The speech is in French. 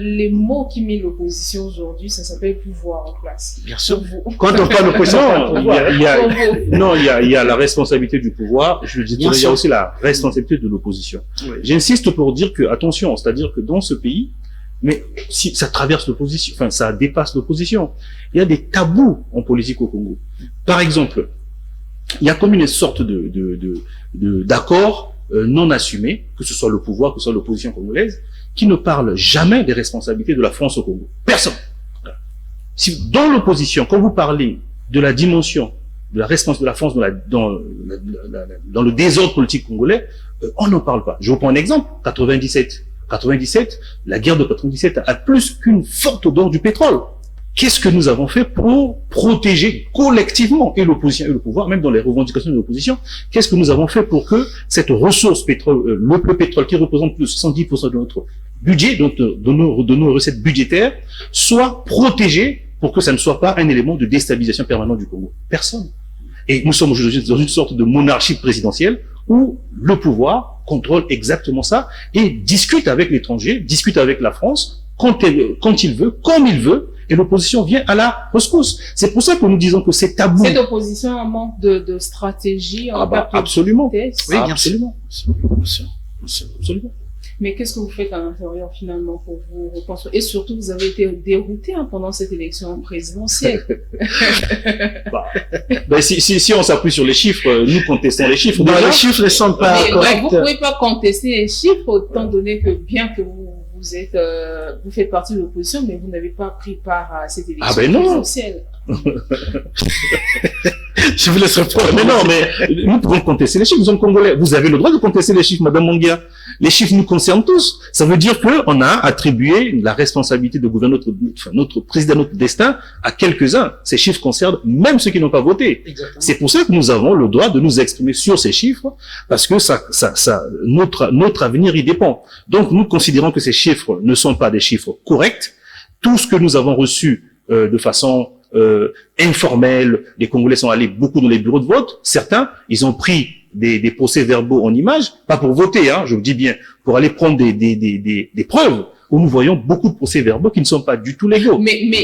les mots qui mettent l'opposition aujourd'hui, ça s'appelle pouvoir en place. Bien sûr. Quand on parle d'opposition, il y a la responsabilité du pouvoir. Je le dis, il y a aussi la responsabilité de l'opposition. Oui. J'insiste pour dire que, attention, c'est-à-dire que dans ce pays, mais si ça traverse l'opposition, enfin, ça dépasse l'opposition. Il y a des tabous en politique au Congo. Par exemple, il y a comme une sorte d'accord non assumé, que ce soit le pouvoir, que ce soit l'opposition congolaise, qui ne parle jamais des responsabilités de la France au Congo. Personne. Si dans l'opposition, quand vous parlez de la dimension de la responsabilité de la France dans le désordre politique congolais, on n'en parle pas. Je vous prends un exemple. 97, la guerre de 97 a plus qu'une forte odeur du pétrole. Qu'est-ce que nous avons fait pour protéger collectivement et l'opposition et le pouvoir, même dans les revendications de l'opposition, qu'est-ce que nous avons fait pour que cette ressource pétrole, le pétrole qui représente plus de 70% de notre budget, de nos recettes budgétaires, soit protégée pour que ça ne soit pas un élément de déstabilisation permanente du Congo? Personne. Et nous sommes aujourd'hui dans une sorte de monarchie présidentielle où le pouvoir contrôle exactement ça et discute avec l'étranger, discute avec la France quand il veut, comme il veut, et l'opposition vient à la rescousse. C'est pour ça que nous disons que c'est tabou. Cette opposition a un manque de stratégie. Absolument. Oui, bien absolument. Absolument. Mais qu'est-ce que vous faites à l'intérieur finalement pour vous reconstruire? Et surtout, vous avez été dérouté pendant cette élection présidentielle. Si on s'appuie sur les chiffres, nous contestons les chiffres. Les chiffres ne sont pas corrects. Vous pouvez pas contester les chiffres, autant donné que bien que vous faites partie de l'opposition, mais vous n'avez pas pris part à cette élection présidentielle. Je vous laisse répondre. Mais non, mais nous pouvons contester les chiffres. Nous sommes Congolais. Vous avez le droit de contester les chiffres, Madame Mongia. Les chiffres nous concernent tous. Ça veut dire qu'on a attribué la responsabilité de gouverner notre président, notre destin à quelques-uns. Ces chiffres concernent même ceux qui n'ont pas voté. C'est pour ça que nous avons le droit de nous exprimer sur ces chiffres, parce que notre avenir y dépend. Donc, nous considérons que ces chiffres ne sont pas des chiffres corrects. Tout ce que nous avons reçu de façon informelle, les Congolais sont allés beaucoup dans les bureaux de vote. Certains, ils ont pris des procès-verbaux en images, pas pour voter, hein, je vous dis bien, pour aller prendre des preuves où nous voyons beaucoup de procès-verbaux qui ne sont pas du tout légaux. Mais